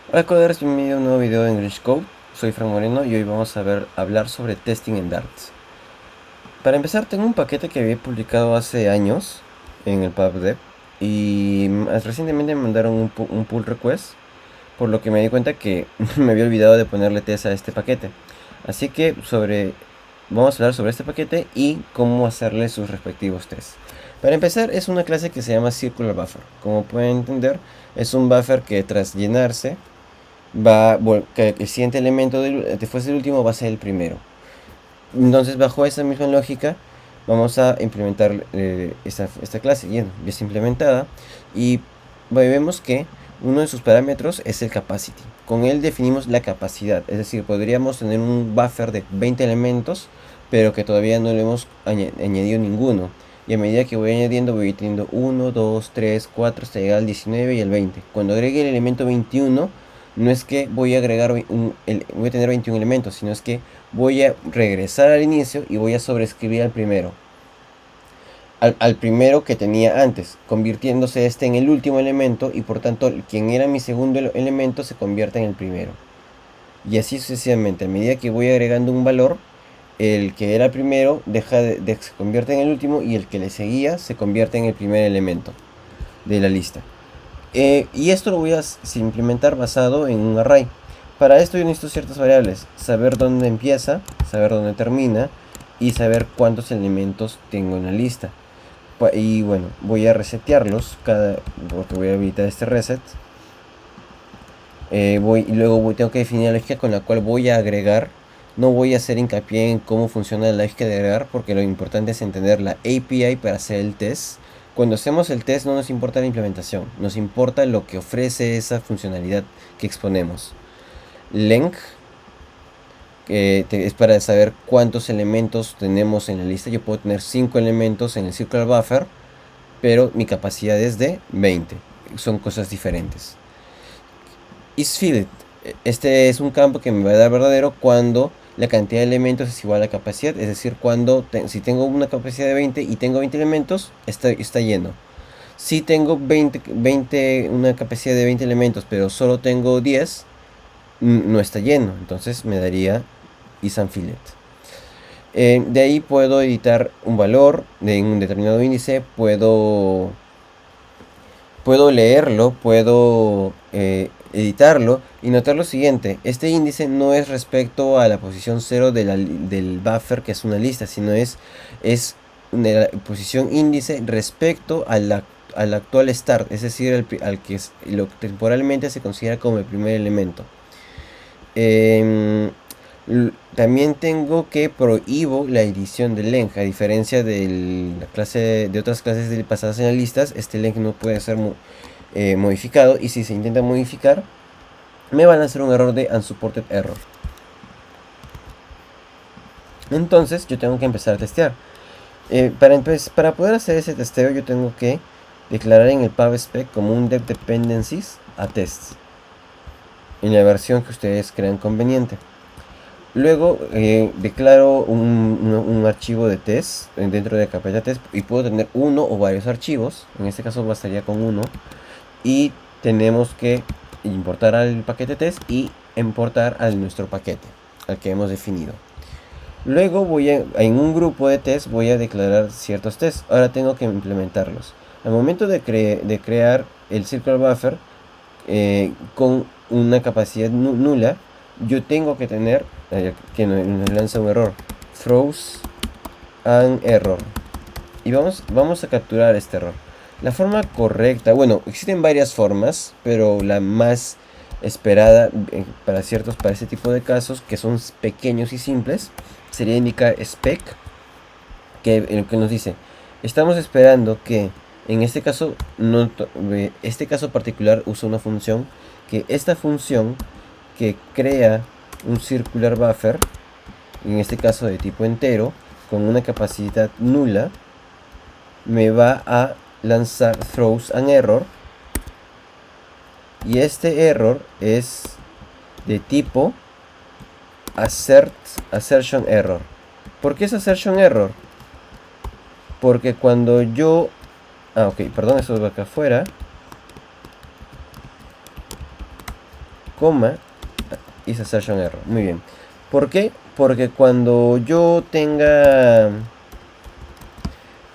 Hola coders, bienvenido a un nuevo video de English Code. Soy Fran Moreno y hoy vamos a hablar sobre testing en Dart. Para empezar, tengo un paquete que había publicado hace años en el PubDev y recientemente me mandaron un pull request, por lo que me di cuenta que me había olvidado de ponerle test a este paquete. Así que vamos a hablar sobre este paquete y cómo hacerle sus respectivos tests. Para empezar, es una clase que se llama Circular Buffer. Como pueden entender, es un buffer que tras llenarse que el siguiente elemento después del último va a ser el primero. Entonces, bajo esa misma lógica, vamos a implementar esta clase. Bien, ya está implementada. Y vemos que uno de sus parámetros es el capacity. Con él definimos la capacidad. Es decir, podríamos tener un buffer de 20 elementos, pero que todavía no le hemos añadido ninguno. Y a medida que voy añadiendo, voy teniendo 1, 2, 3, 4, hasta llegar al 19 y el 20. Cuando agregue el elemento 21, no es que voy a agregar voy a tener 21 elementos, sino es que voy a regresar al inicio y voy a sobreescribir al primero. Al primero que tenía antes, convirtiéndose este en el último elemento y por tanto quien era mi segundo elemento se convierte en el primero. Y así sucesivamente, a medida que voy agregando un valor, el que era primero se convierte en el último y el que le seguía se convierte en el primer elemento de la lista. Y esto lo voy a implementar basado en un array. Para esto yo necesito ciertas variables, saber dónde empieza, saber dónde termina y saber cuántos elementos tengo en la lista. Y bueno, voy a resetearlos porque voy a habilitar este reset. Y luego tengo que definir la lógica con la cual voy a agregar. No voy a hacer hincapié en cómo funciona la lógica de agregar, porque lo importante es entender la API para hacer el test. Cuando hacemos el test no nos importa la implementación, nos importa lo que ofrece esa funcionalidad que exponemos. Length es para saber cuántos elementos tenemos en la lista. Yo puedo tener 5 elementos en el circular buffer, pero mi capacidad es de 20. Son cosas diferentes. IsFilled. Este es un campo que me va a dar verdadero cuando la cantidad de elementos es igual a la capacidad. Es decir, si tengo una capacidad de 20 y tengo 20 elementos, está lleno. Si tengo una capacidad de 20 elementos, pero solo tengo 10, no está lleno. Entonces me daría isUnfilled. De ahí puedo editar un valor de un determinado índice. Puedo leerlo, puedo editarlo y notar lo siguiente. Este índice no es respecto a la posición 0 del buffer, que es una lista, sino es una posición índice respecto al actual start, es decir, al que lo que temporalmente se considera como el primer elemento. También tengo que prohíbo la edición del length. A diferencia de otras clases pasadas en las listas, este length no puede ser modificado, y si se intenta modificar me van a hacer un error de unsupported error. Entonces yo tengo que empezar a testear. Para poder hacer ese testeo yo tengo que declarar en el pubspec como un dependencies a tests en la versión que ustedes crean conveniente. Luego declaro un archivo de test dentro de la carpeta test, y puedo tener uno o varios archivos. En este caso bastaría con uno. Y tenemos que importar al paquete test y importar a nuestro paquete al que hemos definido. Luego en un grupo de test voy a declarar ciertos tests. Ahora tengo que implementarlos. Al momento de crear el circular buffer con una capacidad nula, yo tengo que tener que nos lanza un error, throws an error, y vamos a capturar este error. La forma correcta, bueno, existen varias formas, pero la más esperada para este tipo de casos, que son pequeños y simples, sería indicar spec, que nos dice: estamos esperando que, en este caso, este caso particular usa una función, que esta función que crea un circular buffer, en este caso de tipo entero, con una capacidad nula, me va a lanzar throws an error, y este error es de tipo assertion error. ¿Por qué es assertion error? Porque cuando yo... ok, perdón, eso va acá afuera. coma, is assertion error. Muy bien. ¿Por qué? Porque cuando yo tenga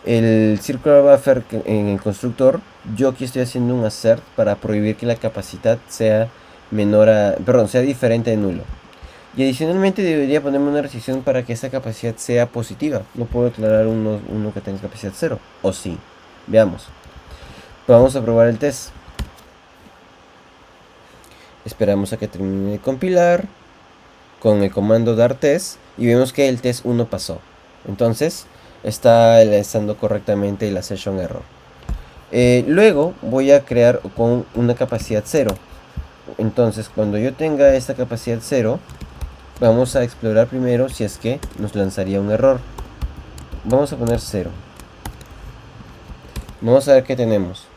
el circular buffer en el constructor, yo aquí estoy haciendo un assert para prohibir que la capacidad sea menor a, perdón, sea diferente de nulo. Y adicionalmente debería ponerme una restricción para que esa capacidad sea positiva. No puedo declarar uno que tenga capacidad 0. O sí. Veamos. Vamos a probar el test. Esperamos a que termine de compilar con el comando dar test y vemos que el test 1 pasó. Entonces está lanzando correctamente el assertion error. Luego voy a crear con una capacidad 0. Entonces cuando yo tenga esta capacidad 0, vamos a explorar primero si es que nos lanzaría un error. Vamos a poner 0. Vamos a ver qué tenemos.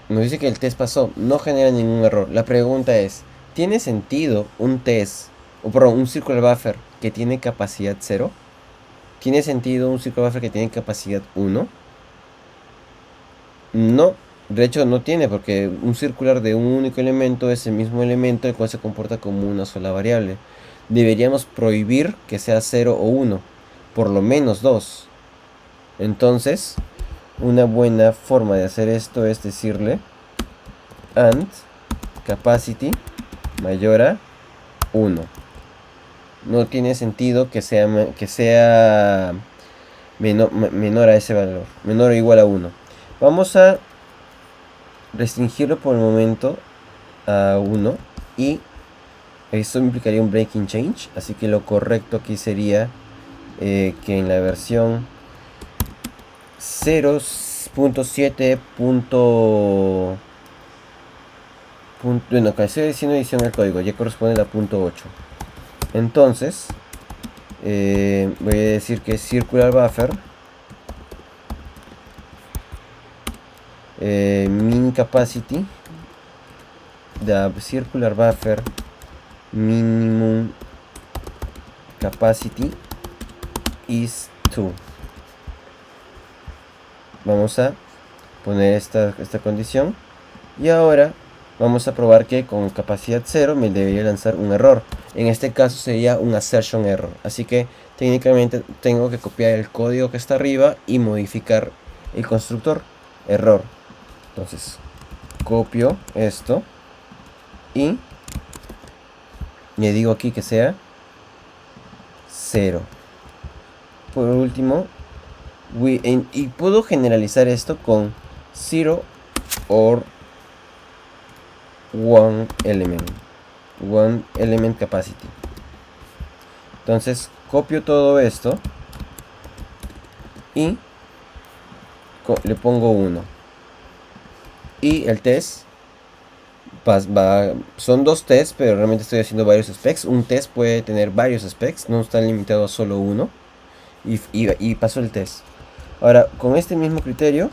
Nos dice que el test pasó, no genera ningún error. La pregunta es, ¿tiene sentido un test, o perdón, un circular buffer que tiene capacidad 0? ¿Tiene sentido un circular buffer que tiene capacidad 1? No, de hecho no tiene, porque un circular de un único elemento es el mismo elemento el cual se comporta como una sola variable. Deberíamos prohibir que sea 0 o 1, por lo menos 2. Entonces, una buena forma de hacer esto es decirle and capacity mayor a 1. No tiene sentido que sea menor a ese valor, menor o igual a 1. Vamos a restringirlo por el momento a 1 y esto implicaría un breaking change, así que lo correcto aquí sería que en la versión 0.7. Bueno, acá estoy diciendo edición del código, ya corresponde a la .8. Entonces voy a decir que circular buffer min capacity the circular buffer minimum capacity is 2. Vamos a poner esta condición y ahora vamos a probar que con capacidad 0 me debería lanzar un error. En este caso sería un assertion error, así que técnicamente tengo que copiar el código que está arriba y modificar el constructor error. Entonces copio esto y le digo aquí que sea 0. Por último, y puedo generalizar esto con 0 or 1 element capacity. Entonces copio todo esto y le pongo 1. Y el test son dos tests, pero realmente estoy haciendo varios specs. Un test puede tener varios specs, no está limitado a solo uno. Y pasó el test. Ahora, con este mismo criterio,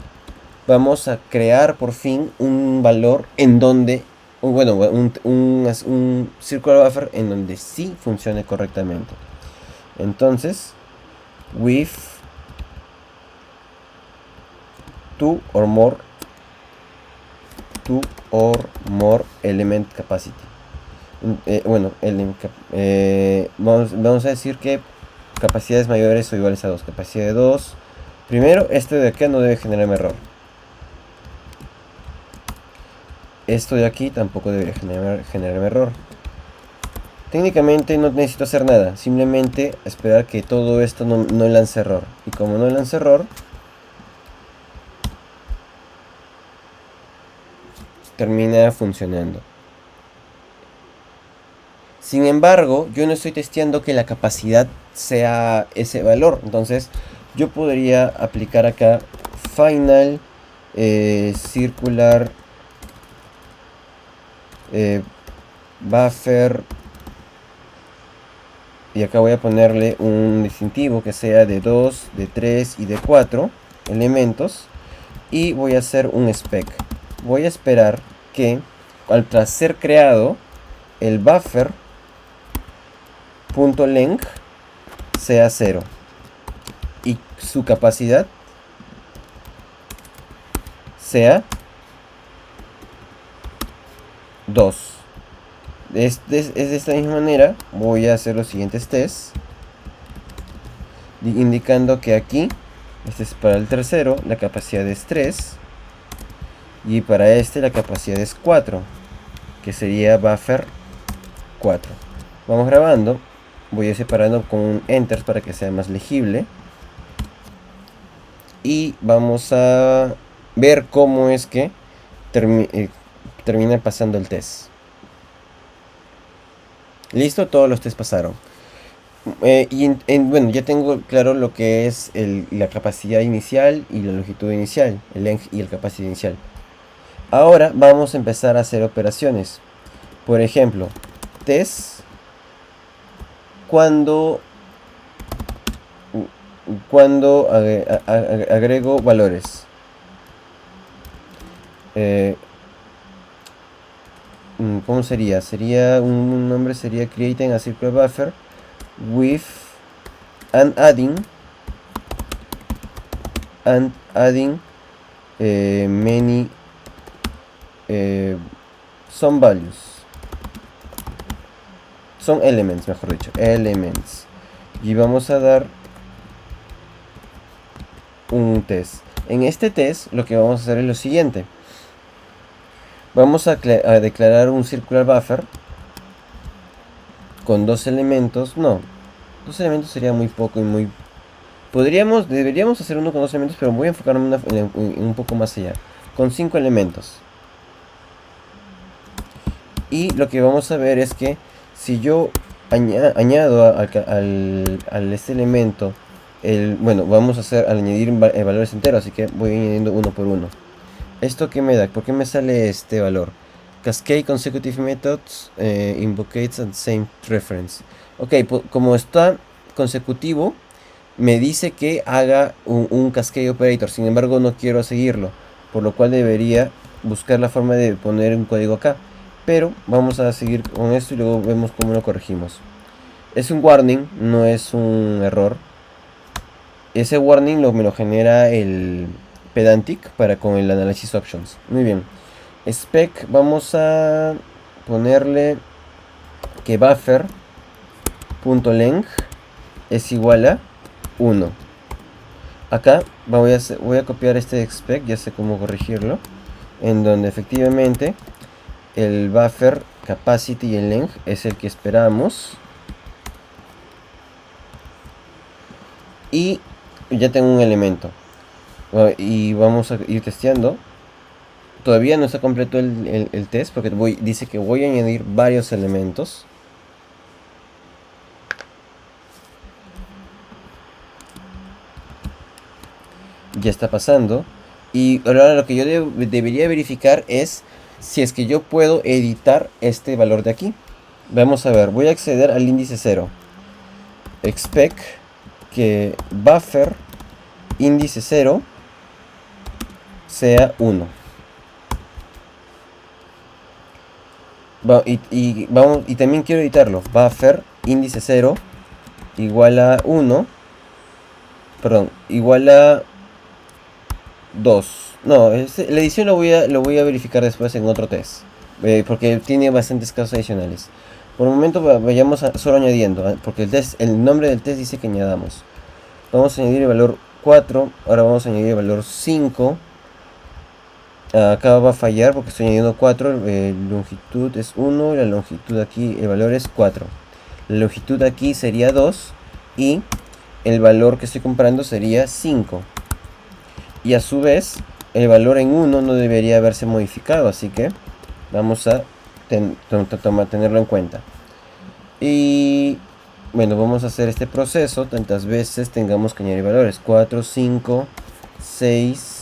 vamos a crear por fin un valor en donde, bueno, un circular buffer en donde sí funcione correctamente. Entonces, with 2 or more element capacity. Vamos a decir que capacidades mayores o iguales a 2. Capacidad de 2. Primero, este de acá no debe generarme error. Esto de aquí tampoco debería generarme error. Técnicamente no necesito hacer nada. Simplemente esperar que todo esto no lance error. Y como no lance error, termina funcionando. Sin embargo, yo no estoy testeando que la capacidad sea ese valor. Entonces, yo podría aplicar acá final circular buffer. Y acá voy a ponerle un distintivo que sea de 2, de 3 y de 4 elementos. Y voy a hacer un spec. Voy a esperar que al ser creado el buffer .length sea 0 y su capacidad sea 2. Es de esta misma manera voy a hacer los siguientes tests, indicando que aquí, este es para el tercero, la capacidad es 3, y para este la capacidad es 4, que sería buffer 4. Vamos grabando, voy a separando con un enter para que sea más legible, y vamos a ver cómo es que termina pasando el test. Listo, todos los tests pasaron. Bueno, ya tengo claro lo que es la capacidad inicial y la longitud inicial, el length y el capacidad inicial. Ahora vamos a empezar a hacer operaciones. Por ejemplo, test cuando agrego valores. ¿Cómo sería? Un nombre sería creating a circular buffer with and adding many some values, son elements, mejor dicho, elements, y vamos a dar un test. En este test lo que vamos a hacer es lo siguiente: vamos a declarar un circular buffer con dos elementos. No, dos elementos sería muy poco y muy... deberíamos hacer uno con dos elementos, pero voy a enfocarme en un poco más allá, con 5 elementos. Y lo que vamos a ver es que si yo añado al este elemento, bueno, vamos a hacer al añadir valores enteros, así que voy añadiendo uno por uno. ¿Esto qué me da? ¿Por qué me sale este valor? Cascade consecutive methods invocates at same reference. Ok, como está consecutivo, me dice que haga un cascade operator. Sin embargo, no quiero seguirlo, por lo cual debería buscar la forma de poner un código acá. Pero vamos a seguir con esto y luego vemos cómo lo corregimos. Es un warning, no es un error. Ese warning me lo genera el Pedantic para con el Analysis Options. Muy bien. Spec, vamos a ponerle que buffer.length es igual a 1. Acá voy a copiar este spec, ya sé cómo corregirlo, en donde efectivamente el buffer capacity y el length es el que esperamos. Y ya tengo un elemento. Y vamos a ir testeando. Todavía no está completo el test porque dice que voy a añadir varios elementos. Ya está pasando. Y ahora lo que yo debería verificar es si es que yo puedo editar este valor de aquí. Vamos a ver, voy a acceder al índice 0. Expect que buffer índice 0 sea 1. Y también quiero editarlo. Buffer índice 0 igual a 1. Perdón, igual a 2. No, la edición lo voy a verificar después en otro test. Porque tiene bastantes casos adicionales. Por el momento vayamos solo añadiendo. Porque el nombre del test dice que añadamos. Vamos a añadir el valor 4. Ahora vamos a añadir el valor 5. Acá va a fallar porque estoy añadiendo 4. Longitud es 1. La longitud aquí, el valor es 4. La longitud aquí sería 2. Y el valor que estoy comparando sería 5. Y a su vez, el valor en 1 no debería haberse modificado. Así que vamos a tenerlo en cuenta. Y bueno, vamos a hacer este proceso tantas veces tengamos que añadir valores. 4, 5, 6...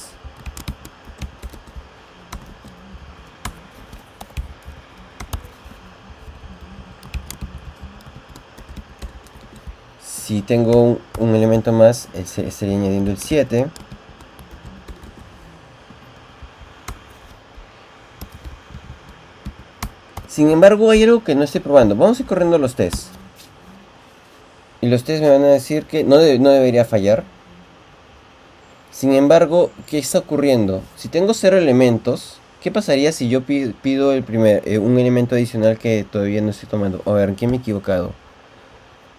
Si tengo un elemento más, estaría añadiendo el 7. Sin embargo, hay algo que no estoy probando. Vamos a ir corriendo los tests. Y los tests me van a decir que no debería fallar. Sin embargo, ¿qué está ocurriendo? Si tengo 0 elementos, ¿Qué pasaría si yo pido un elemento adicional que todavía no estoy tomando? A ver, ¿en qué me he equivocado?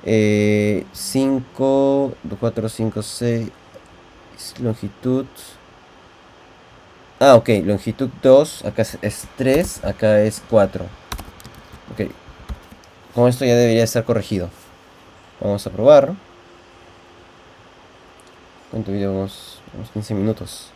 5, 4, 5, 6, longitud. Ah, ok, longitud 2, acá es 3, acá es 4. Ok, con esto ya debería estar corregido. Vamos a probar. ¿Cuánto video? Unos 15 minutos.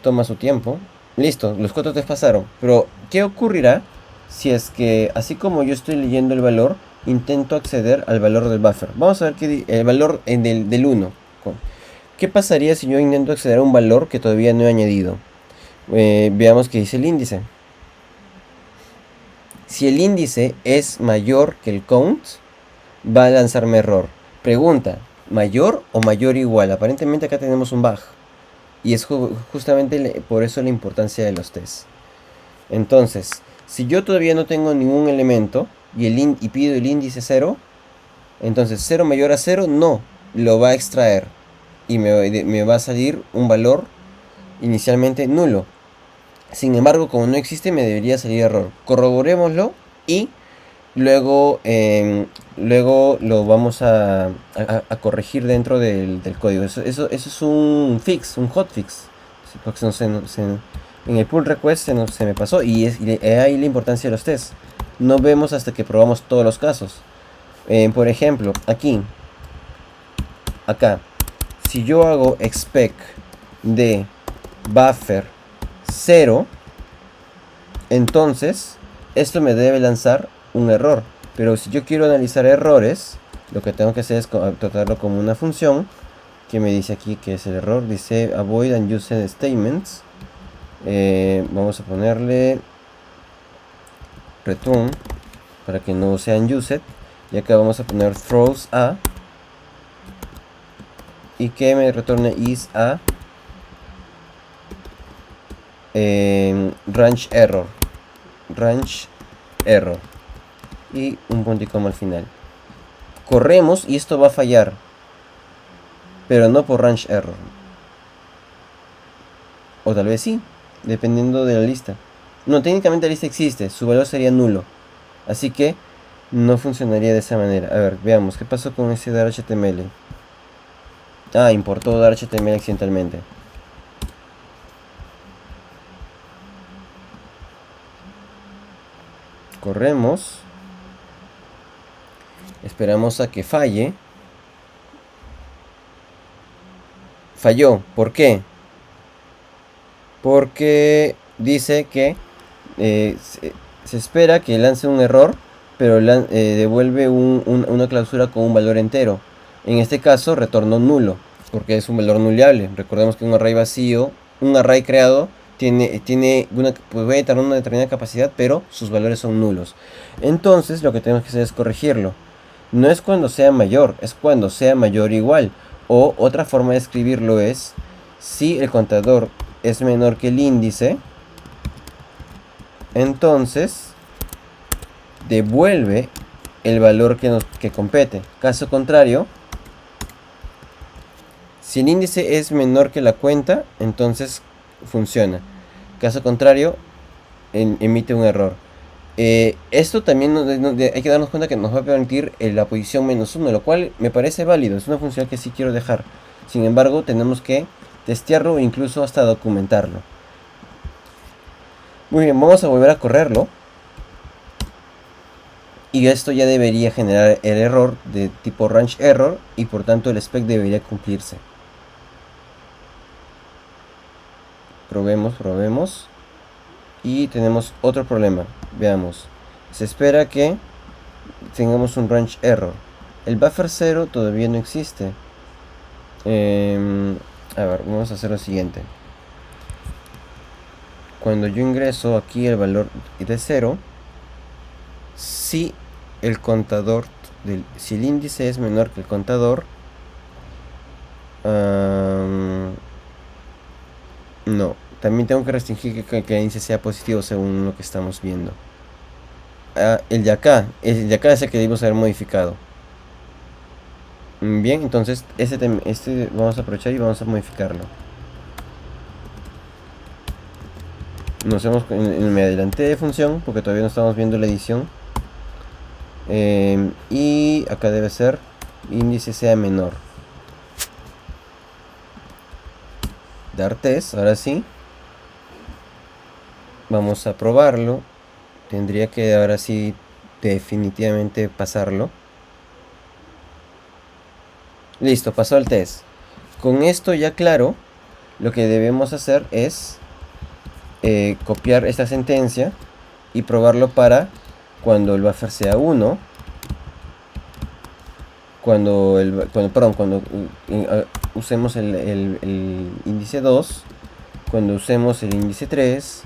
Toma su tiempo. Listo, los 4 test pasaron. Pero, ¿qué ocurrirá si es que, así como yo estoy leyendo el valor, intento acceder al valor del buffer? Vamos a ver el valor del 1. ¿Qué pasaría si yo intento acceder a un valor que todavía no he añadido? Veamos qué dice el índice. Si el índice es mayor que el count, va a lanzarme error. Pregunta, ¿mayor o mayor o igual? Aparentemente acá tenemos un bug. Y es justamente por eso la importancia de los tests. Entonces, si yo todavía no tengo ningún elemento y pido el índice 0, entonces 0 mayor a 0 no, lo va a extraer. Y me va a salir un valor inicialmente nulo. Sin embargo, como no existe, me debería salir error. Corroborémoslo y luego lo vamos a corregir dentro del código. Eso es un fix, un hotfix. Porque en el pull request se me pasó y ahí la importancia de los tests. No vemos hasta que probamos todos los casos. Por ejemplo, acá, si yo hago expect de buffer 0, entonces esto me debe lanzar un error. Pero si yo quiero analizar errores, lo que tengo que hacer es tratarlo como una función que me dice aquí que es el error. Dice avoid unused statements. Vamos a ponerle return para que no sea unused. Y acá vamos a poner throws a y que me retorne is a range error y un punto y coma al final. Corremos y esto va a fallar, pero no por range error, o tal vez sí, dependiendo de la lista. No, técnicamente la lista existe, su valor sería nulo, así que no funcionaría de esa manera. A ver, veamos qué pasó con ese dar HTML. Ah, importó dar HTML accidentalmente. Corremos, esperamos a que falle. Falló, ¿por qué? Porque dice que se espera que lance un error, pero devuelve una clausura con un valor entero. En este caso retornó nulo, porque es un valor nuleable. Recordemos que un array vacío, un array creado, puede tener una determinada capacidad, pero sus valores son nulos. Entonces lo que tenemos que hacer es corregirlo. No es cuando sea mayor, es cuando sea mayor o igual. O otra forma de escribirlo es, si el contador es menor que el índice, entonces devuelve el valor que compete. Caso contrario, si el índice es menor que la cuenta, entonces funciona. Caso contrario, emite un error. Esto también hay que darnos cuenta que nos va a permitir la posición -1, lo cual me parece válido. Es una función que sí quiero dejar. Sin embargo, tenemos que testearlo e incluso hasta documentarlo. Muy bien, vamos a volver a correrlo. Y esto ya debería generar el error de tipo range error y por tanto el spec debería cumplirse. Probemos. Y tenemos otro problema. Veamos. Se espera que tengamos un range error. El buffer 0 todavía no existe. A ver, vamos a hacer lo siguiente. Cuando yo ingreso aquí el valor de 0, si el contador, si el índice es menor que el contador, no, también tengo que restringir que el índice sea positivo según lo que estamos viendo. El de acá es el que debemos haber modificado. Bien, entonces este vamos a aprovechar y vamos a modificarlo. me adelanté de función porque todavía no estamos viendo la edición. Y acá debe ser índice sea menor. Dar test, ahora sí. Vamos a probarlo. Tendría que ahora sí definitivamente pasarlo. Listo, pasó el test. Con esto ya claro, lo que debemos hacer es copiar esta sentencia y probarlo para cuando el buffer sea 1, cuando usemos el índice 2, cuando usemos el índice 3,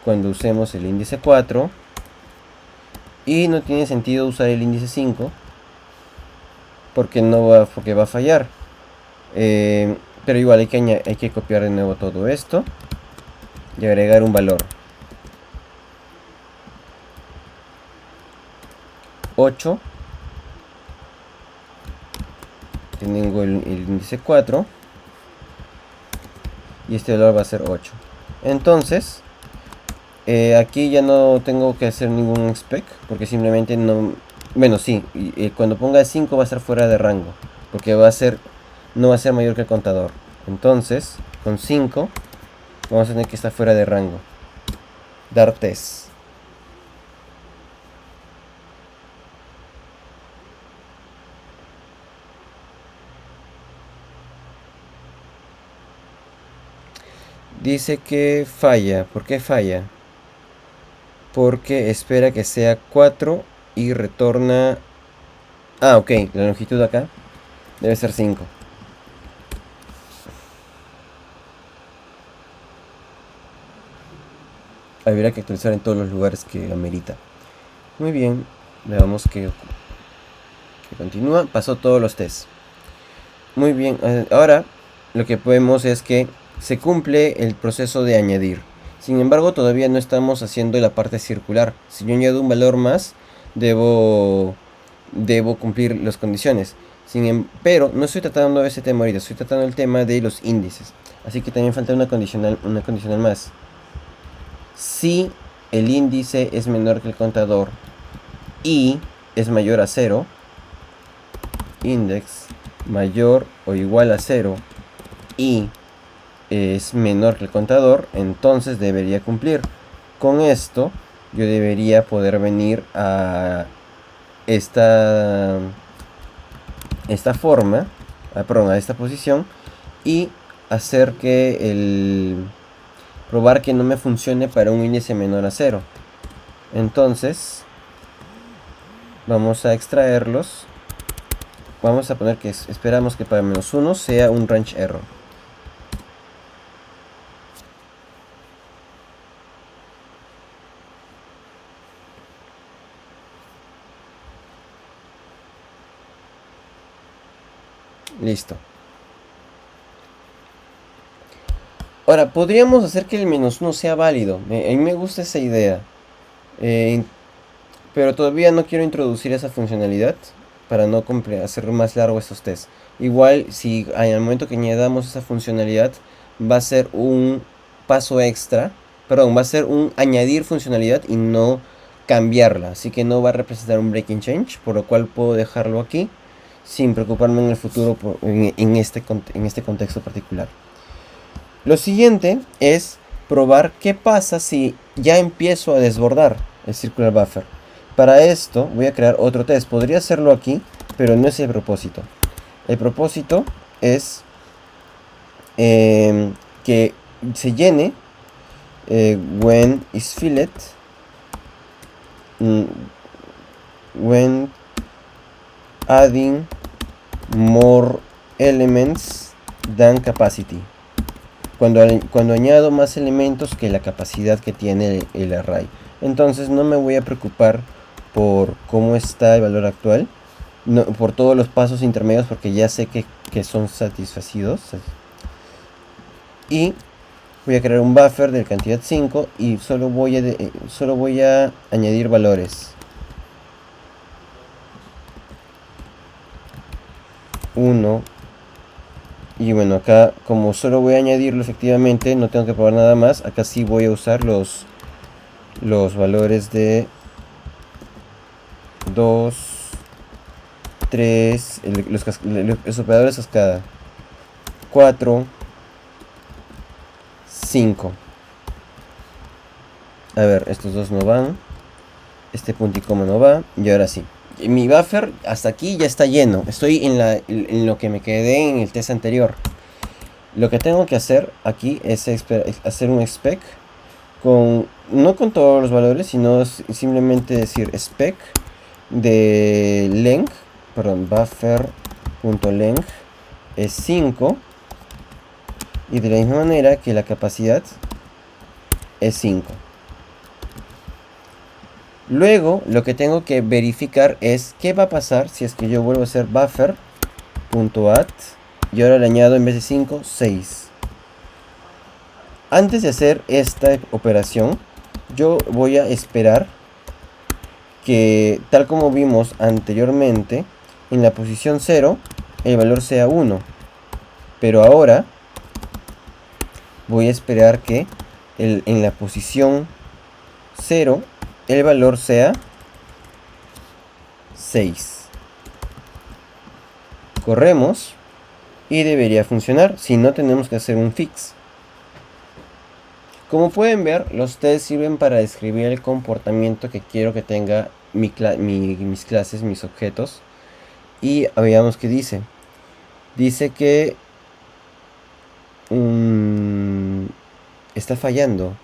cuando usemos el índice 4, y no tiene sentido usar el índice 5 porque va a fallar. Pero igual hay que copiar de nuevo todo esto y agregar un valor. 8. Tengo el índice 4 y este valor va a ser 8. Entonces aquí ya no tengo que hacer ningún spec porque simplemente no... Bueno, sí, cuando ponga 5 va a estar fuera de rango porque no va a ser mayor que el contador. Entonces con 5 vamos a tener que estar fuera de rango. Dar test. Dice que falla. ¿Por qué falla? Porque espera que sea 4 y retorna... Ah, ok, la longitud acá debe ser 5. Habrá que actualizar en todos los lugares que amerita. Muy bien, veamos que continúa. Pasó todos los tests. Muy bien, ahora lo que podemos es que se cumple el proceso de añadir. Sin embargo, todavía no estamos haciendo la parte circular. Si yo añado un valor más, debo cumplir las condiciones. Pero no estoy tratando ese tema ahorita, estoy tratando el tema de los índices. Así que también falta una condicional más. Si el índice es menor que el contador y es mayor a 0, index mayor o igual a 0 y es menor que el contador, entonces debería cumplir. Con esto yo debería poder venir a esta forma, a esta posición y hacer que probar que no me funcione para un índice menor a 0. Entonces vamos a extraerlos. Vamos a poner que esperamos que para -1 sea un range error. Listo. Ahora, podríamos hacer que el -1 sea válido. A mí me gusta esa idea. Pero todavía no quiero introducir esa funcionalidad para no hacer más largo estos tests. Igual, si al momento que añadamos esa funcionalidad, va a ser un paso extra. Perdón, va a ser un añadir funcionalidad y no cambiarla. Así que no va a representar un breaking change, por lo cual puedo dejarlo aquí sin preocuparme en el futuro en este contexto particular. Lo siguiente es probar qué pasa si ya empiezo a desbordar el circular buffer. Para esto voy a crear otro test. Podría hacerlo aquí, pero no es el propósito. El propósito es que se llene when is filled, when adding more elements than capacity. Cuando añado más elementos que la capacidad que tiene el array. Entonces no me voy a preocupar por cómo está el valor actual, por todos los pasos intermedios, porque ya sé que son satisfacidos. Y voy a crear un buffer de cantidad 5 y solo voy a añadir valores. 1, Y bueno, acá como solo voy a añadirlo efectivamente, no tengo que probar nada más. Acá sí voy a usar los valores de 2, 3, los operadores cascada, 4, 5. A ver, estos dos no van. Este punto y coma no va. Y ahora sí. Mi buffer hasta aquí ya está lleno. Estoy en lo que me quedé en el test anterior. Lo que tengo que hacer aquí es hacer un spec no con todos los valores, sino simplemente decir spec de length, perdón, buffer.length es 5 y de la misma manera que la capacidad es 5. Luego lo que tengo que verificar es qué va a pasar si es que yo vuelvo a hacer buffer.add y ahora le añado en vez de 5, 6. Antes de hacer esta operación, yo voy a esperar que, tal como vimos anteriormente, en la posición 0 el valor sea 1. Pero ahora voy a esperar que en la posición 0 el valor sea 6. Corremos y debería funcionar, si no tenemos que hacer un fix. Como pueden ver, los tests sirven para describir el comportamiento que quiero que tenga mis clases, mis objetos. Y veamos qué dice. Dice que está fallando.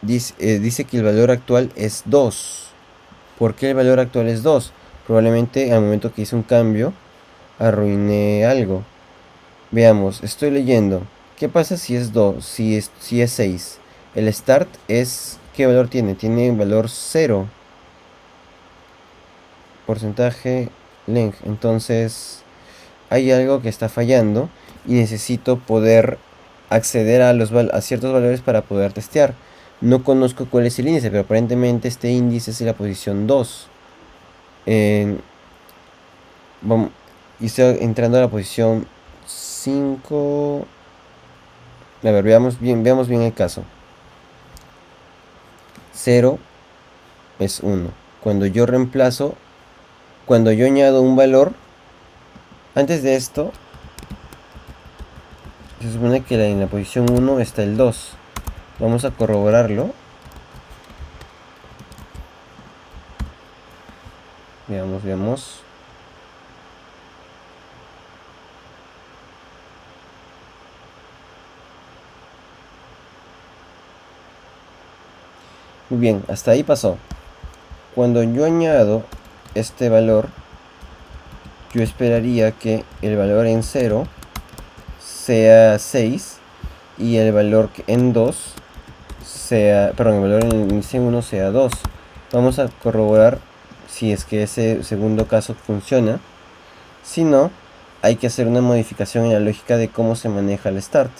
Dice que el valor actual es 2. ¿Por qué el valor actual es 2? Probablemente al momento que hice un cambio arruiné algo. Veamos, estoy leyendo. ¿Qué pasa si es 2? Si es 6. El start es... ¿Qué valor tiene? Tiene valor 0. Porcentaje length. Entonces hay algo que está fallando y necesito poder acceder a ciertos valores para poder testear. No conozco cuál es el índice, pero aparentemente este índice es en la posición 2. Y estoy entrando a la posición 5. A ver, veamos bien el caso. 0 es 1. Cuando yo añado un valor, antes de esto, se supone que en la posición 1 está el 2. Vamos a corroborarlo. Veamos. Muy bien, hasta ahí pasó. Cuando yo añado este valor, yo esperaría que el valor en 0 sea 6 y el valor en 2 sea, perdón, el valor en 1 sea 2. Vamos a corroborar si es que ese segundo caso funciona. Si no, hay que hacer una modificación en la lógica de cómo se maneja el start.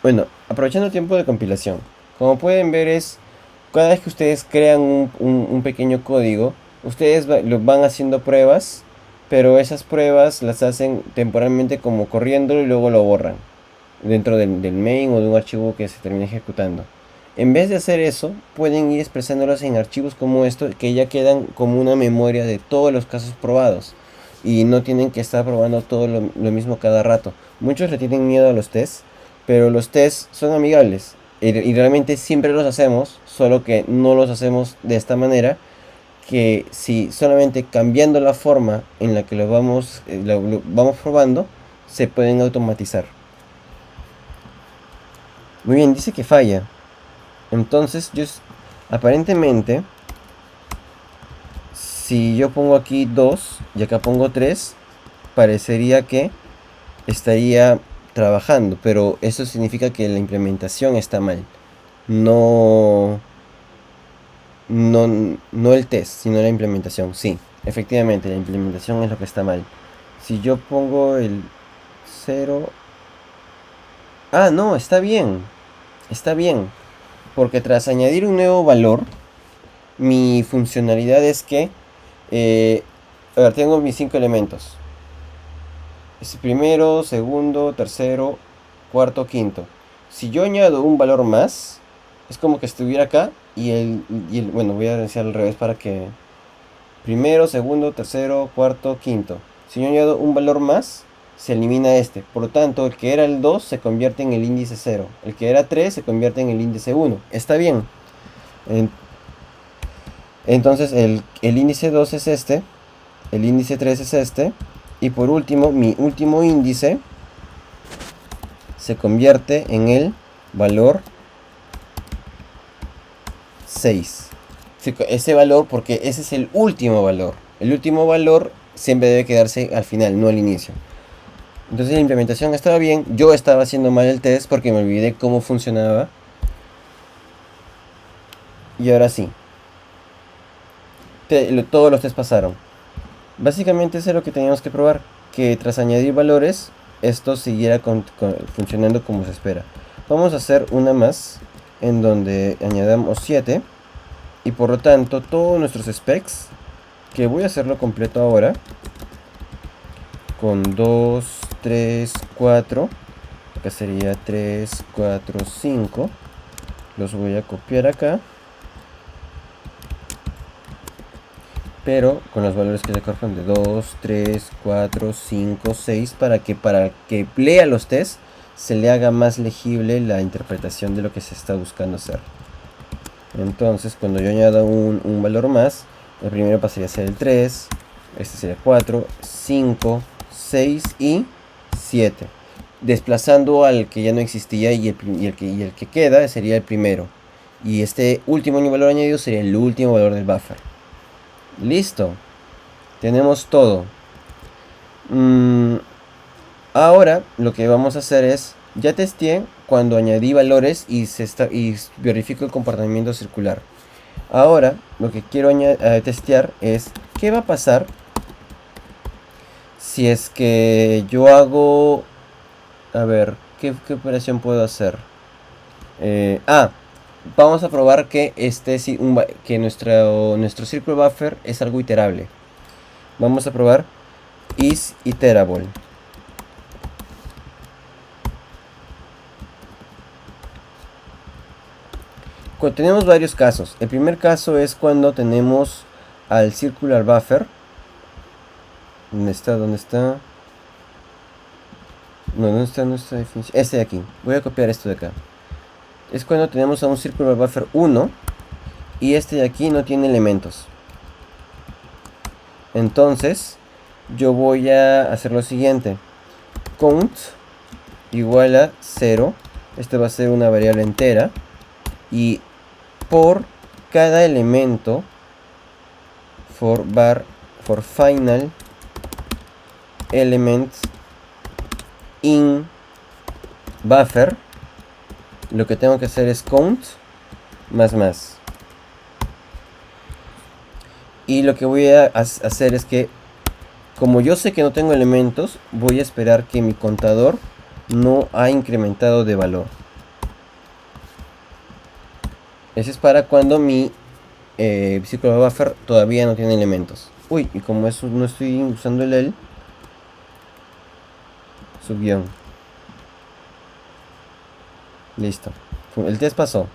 Bueno, aprovechando el tiempo de compilación, como pueden ver cada vez que ustedes crean un pequeño código, ustedes van haciendo pruebas, pero esas pruebas las hacen temporalmente como corriendo y luego lo borran dentro del main o de un archivo que se termine ejecutando. En vez de hacer eso, pueden ir expresándolos en archivos como esto, que ya quedan como una memoria de todos los casos probados. Y no tienen que estar probando todo lo mismo cada rato. Muchos le tienen miedo a los tests, pero los tests son amigables. Y realmente siempre los hacemos, solo que no los hacemos de esta manera. Que si solamente cambiando la forma en la que lo vamos probando, se pueden automatizar. Muy bien, dice que falla. Entonces, aparentemente, si yo pongo aquí 2 y acá pongo 3, parecería que estaría trabajando, pero eso significa que la implementación está mal. No el test, sino la implementación. Sí, efectivamente, la implementación es lo que está mal. Si yo pongo el 0... Ah, no, está bien. Está bien. Porque tras añadir un nuevo valor, mi funcionalidad es que A ver, tengo mis 5 elementos. Es primero, segundo, tercero, cuarto, quinto. Si yo añado un valor más, es como que estuviera acá bueno, voy a decir al revés para que... Primero, segundo, tercero, cuarto, quinto. Si yo añado un valor más, se elimina este. Por lo tanto, el que era el 2 se convierte en el índice 0. El que era 3 se convierte en el índice 1. Está bien. Entonces el índice 2 es este. El índice 3 es este. Y por último, mi último índice se convierte en el valor 6. Ese valor, porque ese es el último valor. El último valor siempre debe quedarse al final, no al inicio. Entonces la implementación estaba bien. Yo estaba haciendo mal el test porque me olvidé cómo funcionaba. Y ahora sí. Todos los tests pasaron. Básicamente eso es lo que teníamos que probar. Que tras añadir valores, esto siguiera funcionando como se espera. Vamos a hacer una más. En donde añadamos 7. Y por lo tanto todos nuestros specs, que voy a hacerlo completo ahora, con 2, 3, 4, acá sería 3, 4, 5, los voy a copiar acá, pero con los valores que le corresponden, 2, 3, 4, 5, 6, para que lea los tests se le haga más legible la interpretación de lo que se está buscando hacer. Entonces cuando yo añada un valor más, el primero pasaría a ser el 3, este sería 4, 5, 6 y 7. Desplazando al que ya no existía y el que queda sería el primero. Y este último valor añadido sería el último valor del buffer. Listo. Tenemos todo. Ahora lo que vamos a hacer es, ya testé cuando añadí valores y verifico el comportamiento circular. Ahora lo que quiero testear es qué va a pasar si es que yo hago... A ver, ¿qué operación puedo hacer? Vamos a probar que que nuestro círculo buffer es algo iterable. Vamos a probar is iterable. Tenemos varios casos. El primer caso es cuando tenemos al circular buffer. ¿Dónde está? ¿Dónde está? No, ¿dónde está nuestra definición? Este de aquí. Voy a copiar esto de acá. Es cuando tenemos a un circular buffer 1 y este de aquí no tiene elementos. Entonces, yo voy a hacer lo siguiente. Count igual a 0. Este va a ser una variable entera. Y por cada elemento for final element in buffer, lo que tengo que hacer es count más. Y lo que voy a hacer es que, como yo sé que no tengo elementos, voy a esperar que mi contador no ha incrementado de valor. Ese es para cuando mi círculo buffer todavía no tiene elementos. Uy, y como eso no estoy usando el subguión. Listo. El test pasó.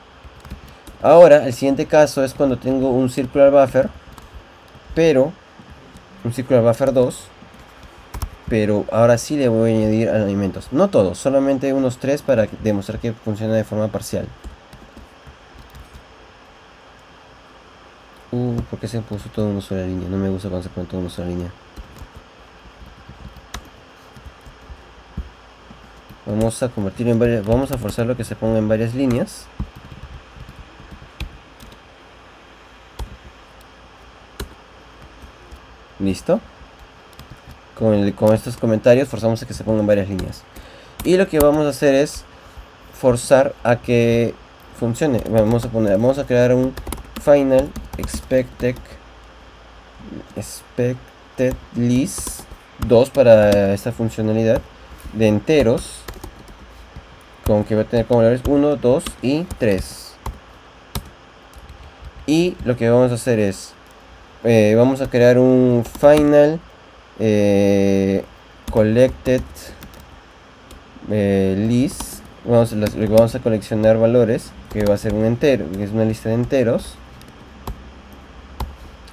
Ahora, el siguiente caso es cuando tengo un circular buffer, pero un circular buffer 2, pero ahora sí le voy a añadir elementos. No todos, solamente unos 3 para demostrar que funciona de forma parcial. ¿Por qué se puso todo en una sola línea? No me gusta cuando se pone todo en una sola línea. Vamos a convertirlo en varias. Vamos a forzarlo a que se ponga en varias líneas. Listo. Con estos comentarios forzamos a que se pongan varias líneas. Y lo que vamos a hacer es forzar a que funcione. Vamos a crear un final expected list 2 para esta funcionalidad de enteros, con que va a tener como valores 1, 2 y 3. Y lo que vamos a hacer es vamos a crear un final collected list. Vamos a coleccionar valores, que va a ser un entero, que es una lista de enteros.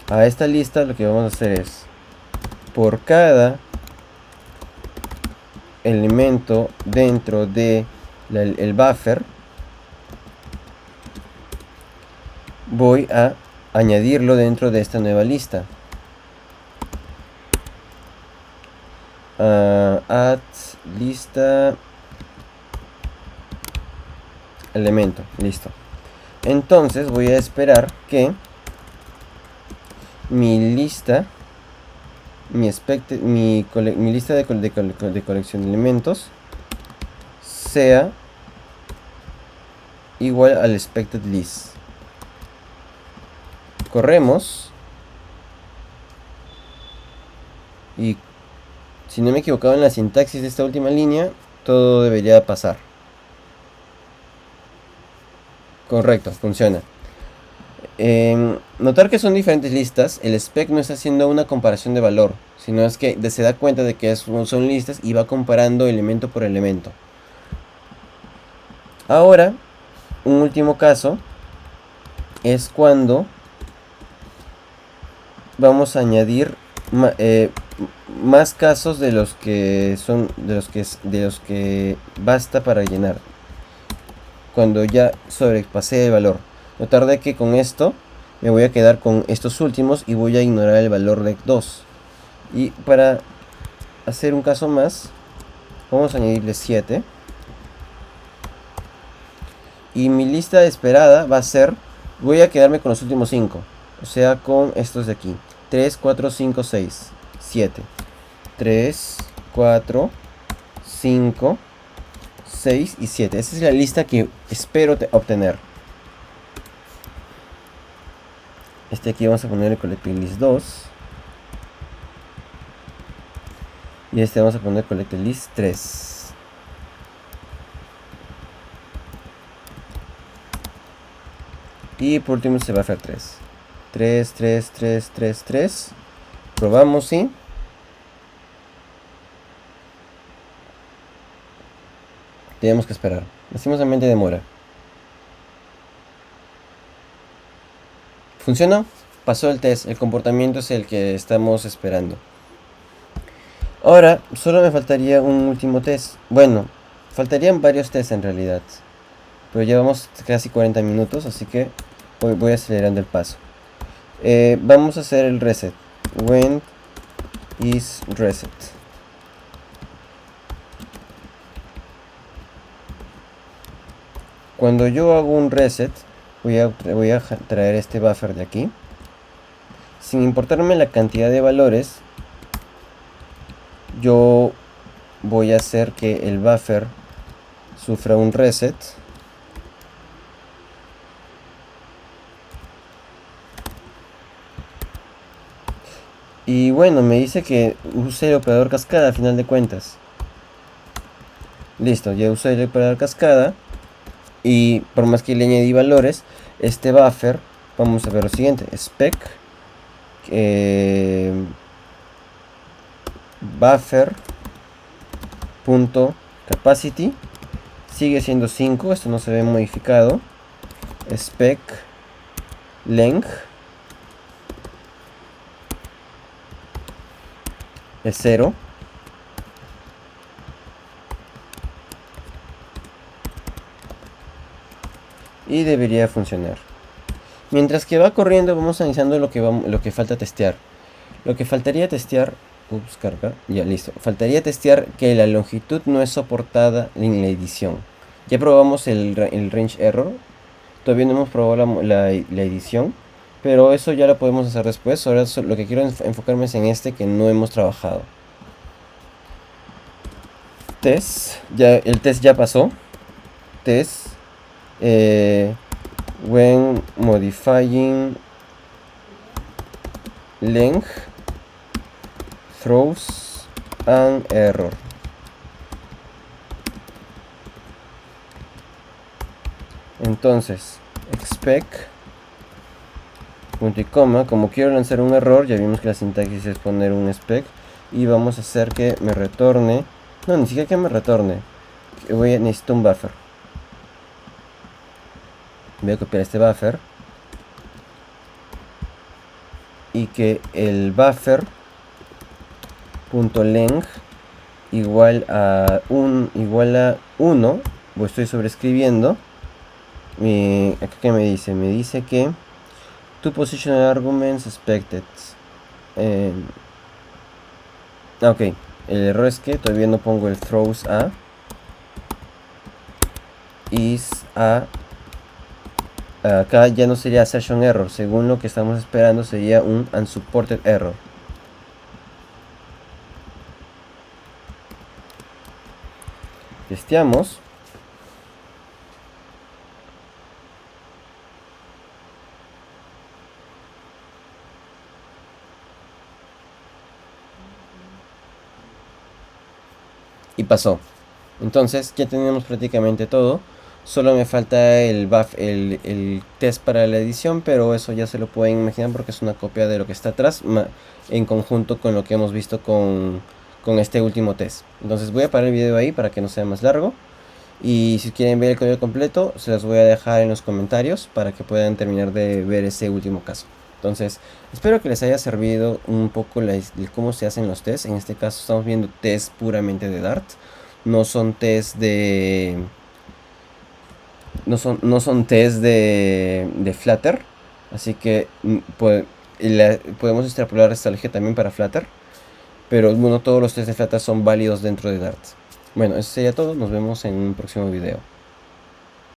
A esta lista lo que vamos a hacer es, por cada elemento dentro de el buffer, voy a añadirlo dentro de esta nueva lista. Add lista elemento, listo. Entonces voy a esperar que mi lista, mi lista de colección de elementos sea igual al expected list. Corremos y, si no me he equivocado en la sintaxis de esta última línea, todo debería pasar. Correcto, funciona. Notar que son diferentes listas. El spec no está haciendo una comparación de valor, sino es que se da cuenta de que son listas y va comparando elemento por elemento. Ahora, un último caso es cuando vamos a añadir más casos de los que basta para llenar, cuando ya sobrepasé el valor. Notar de que con esto me voy a quedar con estos últimos y voy a ignorar el valor de 2. Y para hacer un caso más, vamos a añadirle 7. Y mi lista de esperada va a ser, voy a quedarme con los últimos 5. O sea, con estos de aquí. 3, 4, 5, 6, 7. 3, 4, 5, 6 y 7. Esa es la lista que espero obtener. Este aquí vamos a ponerle collected list 2. Y este vamos a poner collected list 3. Y por último se va a hacer 3. 3, 3, 3, 3, 3. Probamos, ¿sí? Tenemos que esperar. Lastimosamente demora. ¿Funcionó? Pasó el test. El comportamiento es el que estamos esperando. Ahora, solo me faltaría un último test. Bueno, faltarían varios tests en realidad. Pero llevamos casi 40 minutos, así que voy acelerando el paso. Vamos a hacer el reset. When is reset? Cuando yo hago un reset, voy a traer este buffer de aquí. Sin importarme la cantidad de valores, yo voy a hacer que el buffer sufra un reset. Y bueno, me dice que use el operador cascada a final de cuentas. Listo, ya usé el operador cascada. Y por más que le añadí valores, este buffer, vamos a ver lo siguiente. Spec buffer.capacity sigue siendo 5, esto no se ve modificado. Spec length es 0. Y debería funcionar. Mientras que va corriendo, vamos analizando lo que falta testear. Lo que faltaría testear, carga, ya listo. Faltaría testear que la longitud no es soportada en la edición. Ya probamos el range error. Todavía no hemos probado la edición, pero eso ya lo podemos hacer después. Ahora lo que quiero enfocarme es en este que no hemos trabajado. Test, el test ya pasó. Test when modifying length throws an error. Entonces, expect punto y coma. Como quiero lanzar un error, ya vimos que la sintaxis es poner un spec. Y vamos a hacer que me retorne. No, ni siquiera que me retorne. Necesito un buffer. Voy a copiar este buffer. Y que el buffer punto length igual a 1. Pues estoy sobreescribiendo. Acá que me dice. Me dice que to positional arguments expected. Ok, el error es que todavía no pongo el throws a is a. Acá ya no sería assertion error, según lo que estamos esperando sería un unsupported error. Testeamos. Y pasó. Entonces ya tenemos prácticamente todo. Solo me falta el test para la edición, pero eso ya se lo pueden imaginar porque es una copia de lo que está atrás en conjunto con lo que hemos visto con este último test. Entonces voy a parar el video ahí para que no sea más largo. Y si quieren ver el código completo, se los voy a dejar en los comentarios para que puedan terminar de ver ese último caso. Entonces, espero que les haya servido un poco cómo se hacen los tests. En este caso estamos viendo tests puramente de Dart. No son tests de... No son tests de Flutter. Así que podemos extrapolar esta lógica también para Flutter. Pero no todos los tests de Flutter son válidos dentro de Dart. Bueno, eso sería todo. Nos vemos en un próximo video.